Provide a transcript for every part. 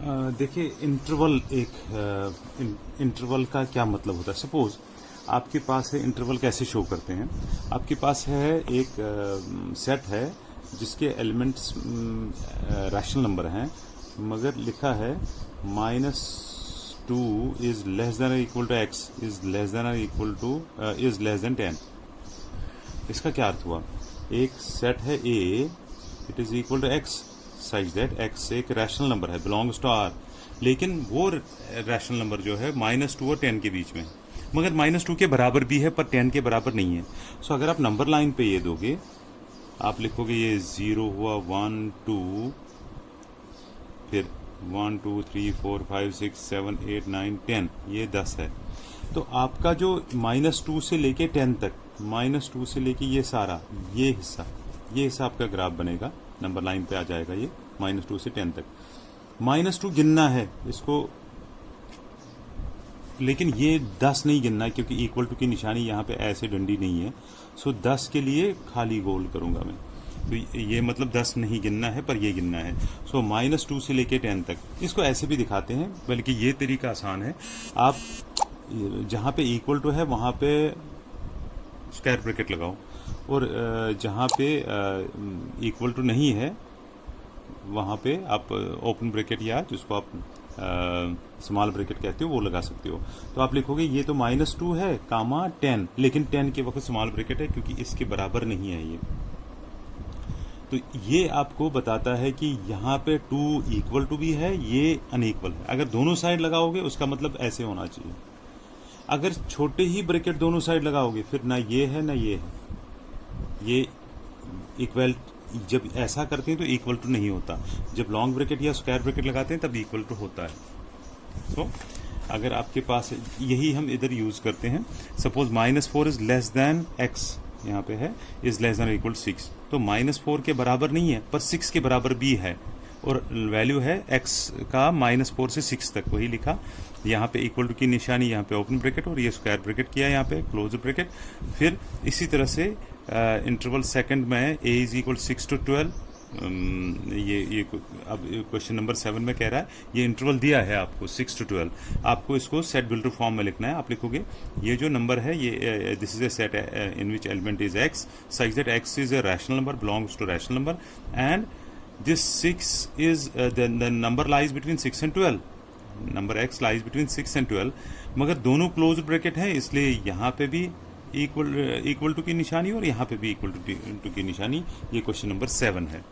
देखिए interval interval का क्या मतलब होता है। सपोज आपके पास है, इंटरवल कैसे शो करते हैं। आपके पास है एक सेट है जिसके एलिमेंट्स रैशनल नंबर हैं, मगर लिखा है -2 is less than equal to X is less than equal to is less than 10। इसका क्या अर्थ हुआ? एक सेट है A, it is equal to X such that x एक रैशनल नंबर है, बिलोंग्स टू आर, लेकिन वो रैशनल नंबर जो है -2 और 10 के बीच में, मगर -2 के बराबर भी है पर 10 के बराबर नहीं है। सो अगर आप नंबर लाइन पे ये दोगे, आप लिखोगे ये 0 हुआ, 1 2, फिर 1 2 3 4 5 6 7 8 9 10, ये 10 है। तो आपका जो -2 से लेके 10 तक, -2 से लेके ये सारा ये हिस्सा आपका ग्राफ बनेगा, नंबर लाइन पे आ जाएगा ये -2 से 10 तक। -2 गिनना है इसको, लेकिन ये 10 नहीं गिनना है क्योंकि इक्वल टू की निशानी यहाँ पे ऐसे डंडी नहीं है। सो 10 के लिए खाली गोल करूंगा मैं, तो ये मतलब 10 नहीं गिनना है पर ये गिनना है। सो -2 से लेके 10 तक, इसको ऐसे भी दिखाते हैं, बल्कि ये तरीका आसान है। आप जहाँ पे इक्वल टू है वहाँ पे स्क्वायर ब्रैकेट लगाओ, और जहाँ पे इक्वल टू नहीं है वहाँ पे आप ओपन ब्रैकेट या जिसको आप स्मॉल ब्रैकेट कहते हो वो लगा सकते हो। तो आप लिखोगे ये तो -2 है कामा 10, लेकिन 10 के वक्त स्मॉल ब्रैकेट है क्योंकि इसके बराबर नहीं है ये। तो ये आपको बताता है कि यहाँ पे 2 इक्वल टू भी है, ये अनइक्वल है। अगर दोनों साइड लगाओगे उसका मतलब ऐसे होना चाहिए। अगर छोटे ही ब्रैकेट दोनों साइड लगाओगे फिर ना ये है ना ये है, ये इक्वल, जब ऐसा करते हैं तो इक्वल टू नहीं होता। जब लॉन्ग ब्रैकेट या स्क्वायर ब्रैकेट लगाते हैं तब इक्वल टू होता है। तो अगर आपके पास, यही हम इधर यूज करते हैं। Suppose -4 is less then x, यहाँ पे है इज लेस देन इक्वल 6, तो -4 के बराबर नहीं है पर 6 के बराबर भी है, और वैल्यू है x का -4 से 6 तक, वही लिखा। यहाँ पे इक्वल टू की निशानी, यहाँ पे ओपन ब्रैकेट, और ये स्क्वायर ब्रैकेट किया यहाँ पे क्लोज ब्रैकेट। फिर इसी तरह से इंटरवल सेकंड में a इज इक्वल 6 to 12, ये अब क्वेश्चन नंबर 7 में कह रहा है, ये इंटरवल दिया है आपको 6 to 12, आपको इसको सेट बिल्डर फॉर्म में लिखना है। आप लिखोगे ये जो नंबर है ये this is a set in which element is x such that x is a rational number, belongs to rational number, and this 6 is the number lies between 6 and 12, number x lies between 6 and 12, मगर दोनों close bracket हैं, इसलिए यहाँ पे भी equal to की निशानी और यहाँ पे भी इक्वल टू की निशानी। ये क्वेश्चन नंबर 7 है।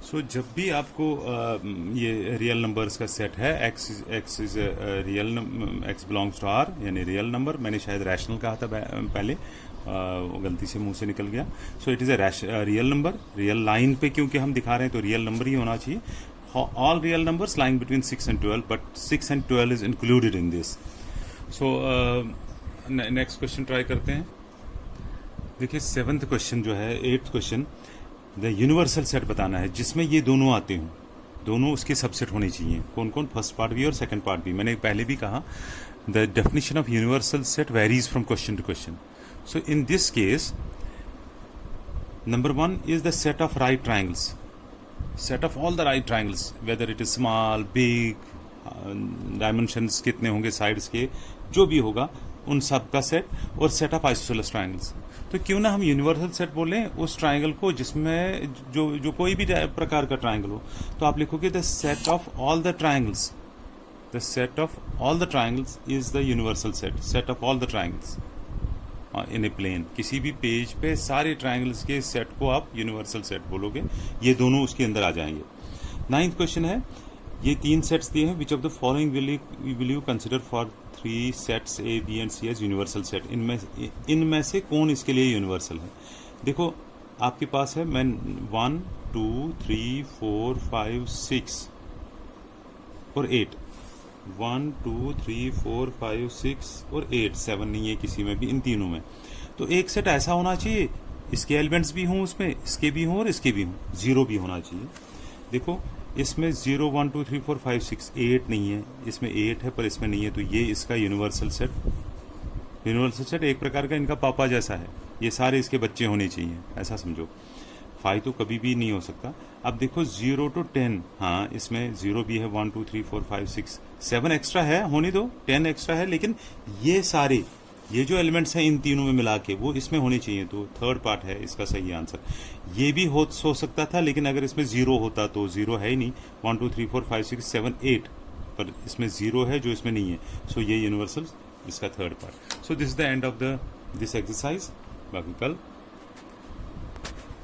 सो जब भी आपको ये रियल नंबर्स का सेट है, x is real, x belongs to r, यानी रियल नंबर, मैंने शायद रैशनल कहा था पहले, वो गलती से मुंह से निकल गया। So it is a real number, real line पे क्योंकि हम दिखा रहे हैं तो रियल नंबर ही होना चाहिए। All real numbers lying between 6 and 12, but 6 and 12 is included in this. So next question try करते हैं। देखिए 7th क्वेश्चन जो है, 8th question, the universal set बताना है जिसमें ये दोनों आते हों, दोनों उसके सबसेट होने चाहिए। कौन कौन? फर्स्ट पार्ट भी और सेकंड पार्ट भी। मैंने पहले भी कहा the definition of universal set varies from question to question. So in this case, number 1 is the set of right triangles, set of all the right triangles, whether it is small, big, dimensions कितने होंगे sides के, जो भी होगा उन सब का set, और सेट ऑफ आइसोसेलेस ट्राइंगल्स। तो क्यों ना हम यूनिवर्सल सेट बोलें उस ट्राइंगल को जिसमें जो कोई भी प्रकार का ट्राइंगल हो। तो आप लिखोगे the set of all the triangles, the set of all the triangles is the universal set, set of all the triangles in a plane. किसी भी पेज पे सारे ट्राइंगल्स के सेट को आप यूनिवर्सल सेट बोलोगे, ये दोनों उसके अंदर आ जाएंगे। 9th क्वेश्चन है, ये 3 सेट्स दिए हैं, which of the following will you consider for 3 sets A, B and C as universal set. इनमें से कौन इसके लिए यूनिवर्सल है? देखो आपके पास है, मैं 1 2 3 4 5 6 और 8, 1 2 3 4 5 6 और 8, 7 नहीं है किसी में भी, इन तीनों में। तो एक सेट ऐसा होना चाहिए इसके एलिमेंट्स भी हों, उसमें इसके भी हों और इसके भी हों, 0 भी होना चाहिए। देखो इसमें 0 1 2 3 4 5 6, 8 नहीं है, इसमें 8 है पर इसमें नहीं है, तो ये इसका यूनिवर्सल सेट। यूनिवर्सल सेट एक प्रकार का इनका पापा जैसा है, ये सारे इसके बच्चे होने चाहिए, ऐसा समझो। 5 तो कभी भी नहीं हो सकता। अब देखो 0 to 10, हाँ इसमें 0 भी है, 1 2 3 4 5 6 7 एक्स्ट्रा है, होने दो, 10 एक्स्ट्रा है, लेकिन ये सारे ये जो एलिमेंट्स हैं इन तीनों में मिला के वो इसमें होने चाहिए, तो थर्ड पार्ट है इसका सही आंसर। ये भी हो सकता था, लेकिन अगर इसमें 0 होता तो 0 है ही नहीं, 1 2 3 4 5 6 7 8, पर इसमें 0 है जो इसमें नहीं है, सो ये यूनिवर्सल इसका third part. So this is the end of this exercise. बाकी कल